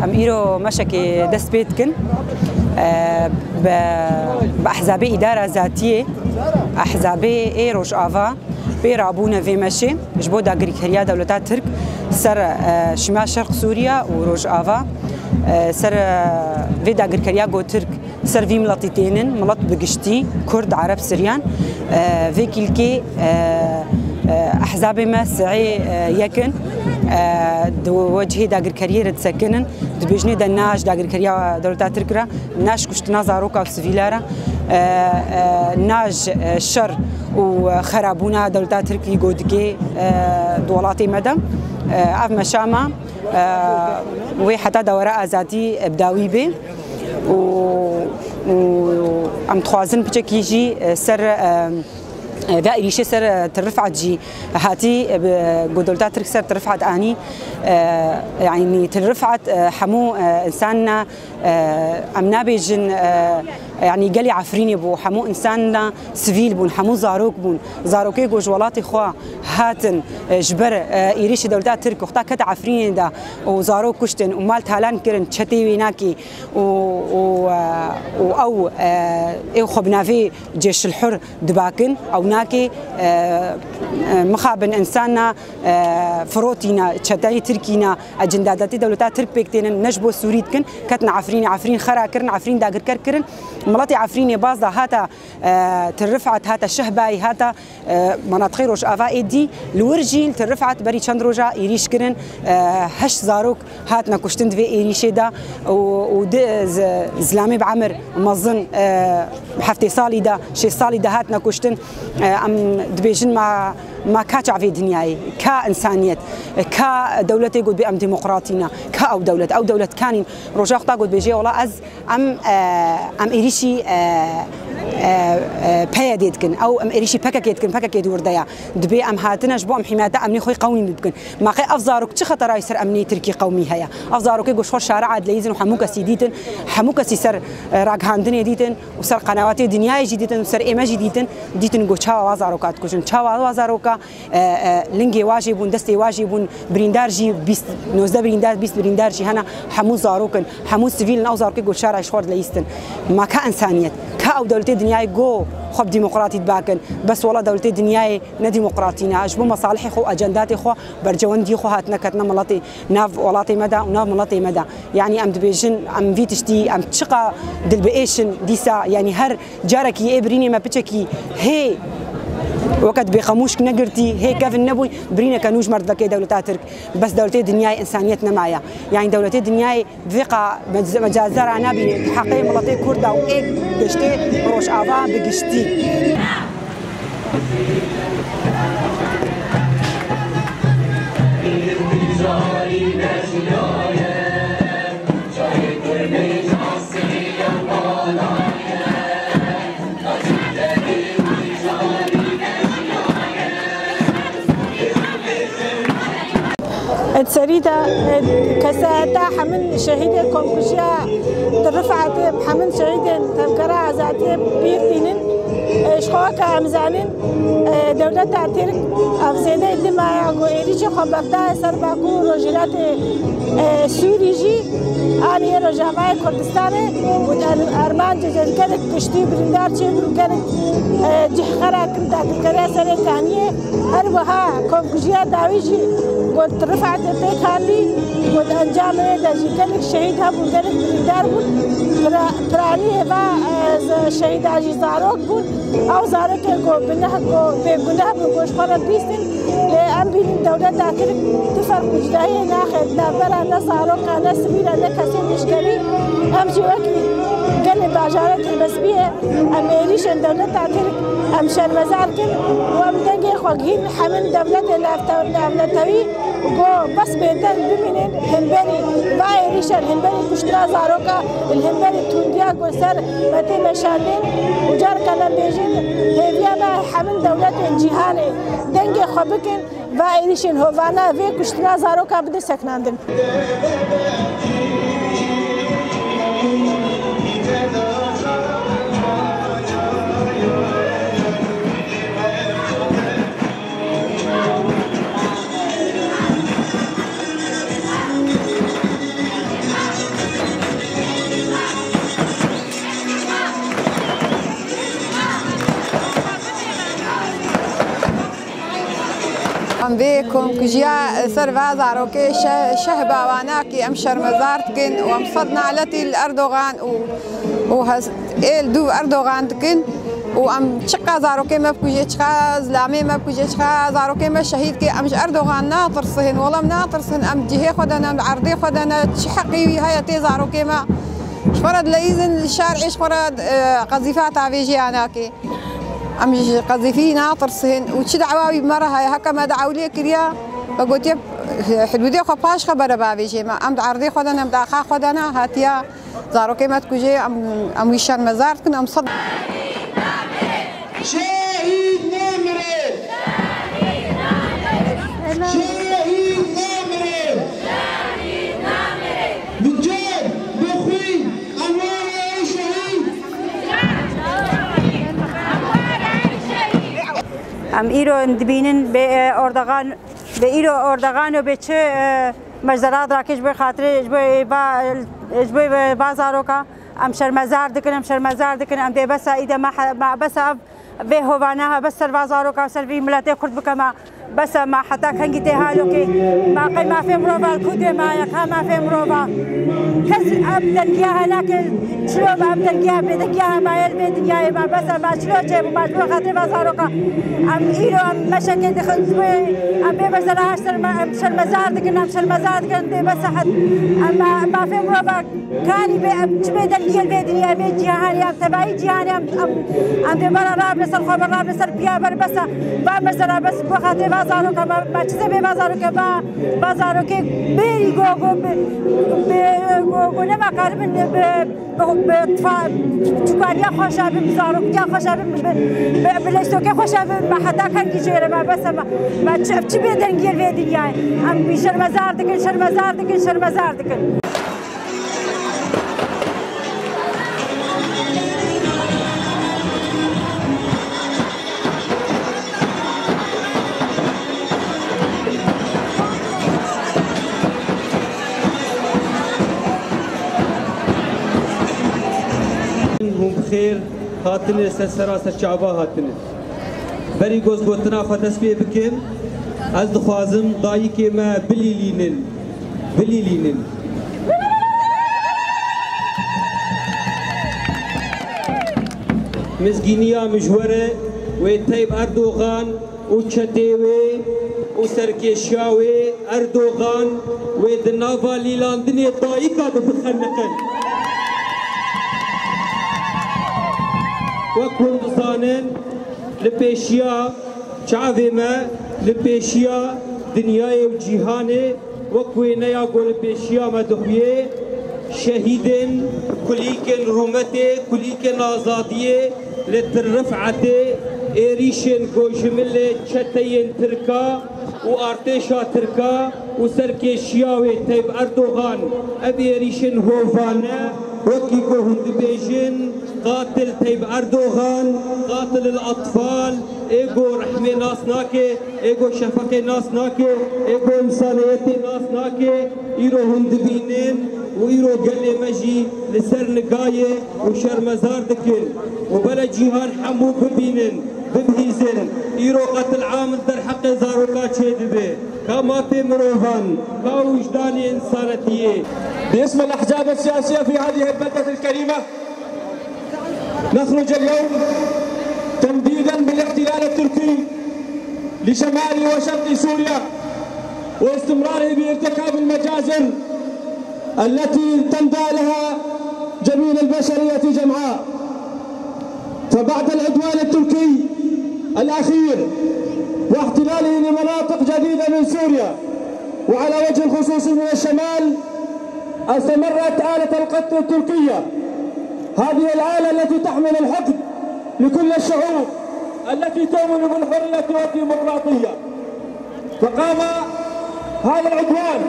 ام ايرو مشكي دست بيتكن باحزابي اداره ذاتيه احزابي ايروش افا بيرابونا في مشي جبو داغري كريا دولتات ترك سر شمال شرق سوريا وروج افا سر في داغري كريا جو ترك سر في ملطيتين ملط بقشتي كرد عرب سريان في كلكي احزاب ما سعي يكن وجهي داغر كارير تسكنن دبجني دناش داغر كاريا دولتات تركرا ناش كشتنا زاروكا وسفيلارا ناج الشر وخرابونا دولتات تركي جودكي دولاتي مدى اف مشاما وحتى دوراء ذاتي بداوي به و ام تخوازن بچك يجي سر دائري شي سر ترفعت جي هاتي بدولتات ترك سر ترفعت اني يعني ترفعت حمو انساننا امنا بيجن يعني قالي عفريني بو حمو انساننا سفيل بون حمو زاروك بون زاروكي جوج ولاتي خوا هاتن جبر ايريش دولتات ترك وقتا كت عفريني دا وزاروك كشتن ومال تالان كرن تشتي ويناكي و او اي خبنا في جيش الحر دباكن او ناكي مخابن انساننا فروتينا تشتاي تركينا اجنداداتي دولتات ترك بيكتين نجبو سوريتكن كتنا عفرين خرا كرن عفرين داغر كرن ملاتي عفريني بازا هاتا ترفعت هاتا شهباي هاتا مناطق روش افا ايدي الورجيل ترفعت بري چندروجا ايريش كرن هش زاروك هاتنا كشتند في ايريشي دا و زلامي بعمر مظن بحفتي صالي دا شي صالي دا هاتنا كشتن ام دبيجن ما كاتع في دنياي كإنسانية كدولتي قد بأم ديمقراطينا كأو دولة كانين رجاق قد بيجي والله أز أم إيريشي بياديتكن أو أم إيريشي بكاكيت وردايا دبي أم هاتنا جبو أم حماية أمني خوي قومي بكن ما خي أفزاروك تشي خطر يسر أمني تركي قومي هيا أفزاروك يقول شو الشارع عاد ليزن وحموك سيديتن حموك سيسر راق هاندني ديتن وسر قنوات دنياي جديدن وسر إيما جديدن ديتن جو تشاوا وازاروكات كوشن تشاوا وازاروكا لنجي واجبون دستي واجبون بريندارجي 19 بريندار 20 بريندارجي هنا حمو زاروكن حمو سيفيل ناو زاروك يقول شارع شوار ليستن ما كإنسانية كأو دولتي دنياي جو خب ديمقراطي باكن بس والله دولتي دنياي نديمقراطينا اجبو مصالحي خو اجنداتي خو برجوندي خو هاتنا كتنا ملاتي ناف ولاتي مدى وناف ملاتي مدى يعني ام دبيجن ام فيتشتي ام تشقى دلبيشن ديسا يعني هر جاركي ابريني ما بتشكي هي وقت بخموش نقرتي هيك كيف النبوي برينا كانوش مرد ذكي دولتات ترك بس دولتي دنياي انسانيتنا معايا يعني دولتي دنياي ثقه مجازر انا بحقي ملطي كردا وايك قشتي روش افا بقشتي تسريدا كساتا حمن شهيدة كونكوشيا ترفعت حمن شهيدة تذكرة عزاتي بيرتينن شخوكا أمزانن دولة ترك أفزيدة إدما يعقو إيريشي خبرتا سرباكو رجلات سوريجي آني رجاوائي كردستان وأرمان جزيركالك كشتي برندار چه كانت جحخرا كنتا تذكرة سري كانية هروها كونكوشيا داويجي قلت رفعت بيت هالي قلت أنجام داجي كانك شهيد هبون كانك برندار بون تراني با شهيد عجي زاروك بون أو زاروك يقول بنها بنقوش خرد بيستن لأن بين الدولة داخلك تفرق مجدهية ناخد نابرا نزاروك نسبيلا نكسين نشكري أمشي وكي قال باجارات المسبية أميريش الدولة داخلك أمشان مزاركن وأمدنجي خوغين حمل دولة الأمنتوي وقو بس بيدن بمينين هنبري بايريشان هنبري كشترا زاروكا الهنبري تونديا قوسر متي مشانين وجار كلام بيجين هيفيا ما حمل دولة الجهاني دنجي خوبكن بايريشان هوفانا في كشترا زاروكا بدي سكناندن كومكجيا سرفا زاروكي شهبا واناكي ام شرمزارتكن وام صدنا علتي الاردوغان وهز دو اردوغان تكن وام تشقا زاروكي ما بكوجي تشقا زلامي ما بكوجي تشقا زاروكي ما شهيد كي ام اردوغان ناطر صهن والله ناطر صهن ام جهه خدنا عرضي خدنا تشحقي هاي تي زاروكي ما شفرد ليزن الشارع شفرد قذيفات عفيجي اناكي ام قذيفي ناطر صهن وتش دعواوي مره هاي هكا ما دعولي كريا بقولت حدودي خو باش خبر بافيجي ما ام عرضي خدنا ام داخا خدنا هاتيا زاروكي ما تكوجي ام ويشان مزار كنا ام صد شهيد نمرة شهيد نمرة بجد بخوي أنوار شهيد ام ایرو دبینن به اردوغان و به چه مجزرات راکش به خاطر اجبه بازارو کا ام شرمزار دکن ام ده بس ایده ما بس به هوانها بس بازارو کا سر في ملت کرد بکما بس ما حتى كان جتهالو كي ما في مروبا الكود ما يقها ما في مروبا كز ابدا ياها لكن شلو ابدا ياها بدك ياها ما يلبي دنيا ما بس ما شلو جيب ما شلو خاطر بازاروكا ام ايرو ام مشاكل دخل زوي ام بس راح شر مزار دكن بس حد ما في مروبا كان بيد الدنيا بيد جهان يا تبعي جهان ام بمرة رابس الخبر رابس البيابر بس بمزرا بس بخاطر بازاروكا ما چیزی به بازاروكا بازاروكا بيري گو نما کاربن به تکانیا خوشا به بازاروكا خوشا به بلشتوكا خوشا ما حدا كان كيجير ما بس ما چی بدن گیر به دنیا ام بیشتر مزار دکن بخير هاتن سراسر شعبا هاتن بري گوز گوتنا خدس بي بكم از دخوازم داي كي ما بليلينن مزگینیا مجوره و طيب اردوغان و چتیوی و سرکشیاوی اردوغان و دناوا لیلاندنی داي کا بخنقن وكون ظانن لبيشيا شعبنا لبيشيا دنياي وجيهاني وكوينا يقول لبيشيا مدخويه شهيدين كليكن رومتي كليكن آزادية لترفعتي إيريشن جوجملة شتين تركا وارتشا تركا وسركيشياوي تيب أردوغان أبي إيريشن هوفانا وكيكو هندبيجن قاتل تيب أردوغان قاتل الأطفال إيجو رحمة ناس ناكي إيجو شفقة ناس ناكي إيجو إنسانيتي ناس ناكي إيرو هندبينين وإيرو قلي مجي لسر نقاية وشرمزار دكين وبلا جيهان حمو ببينن ببهيزن إيرو قتل عامل در حق زاروكا شيدبه كما في مروفان كوجداني إنسانتية. باسم الأحزاب السياسية في هذه البلدة الكريمة نخرج اليوم تنديدا بالاحتلال التركي لشمال وشرق سوريا واستمراره بارتكاب المجازر التي تندى لها جميع البشرية جمعاء. فبعد العدوان التركي الأخير واحتلاله لمناطق جديدة من سوريا وعلى وجه الخصوص من الشمال استمرت آلة القتل التركية، هذه الآلة التي تحمل الحقد لكل الشعوب التي تؤمن بالحرية والديمقراطية. فقام هذا العدوان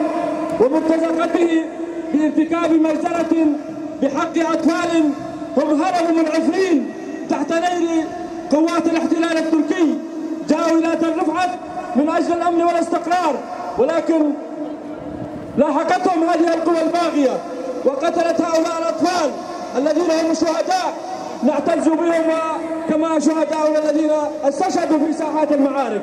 ومرتزقته بارتكاب مجزرة بحق أطفال هم هربوا من عفرين تحت نيل قوات الاحتلال التركي، جاءوا إلى تل رفعت من أجل الأمن والاستقرار، ولكن لاحقتهم هذه القوى الباغية وقتلت هؤلاء الأطفال الذين هم شهداء نعتز بهم كما شهداء الذين استشهدوا في ساحات المعارك.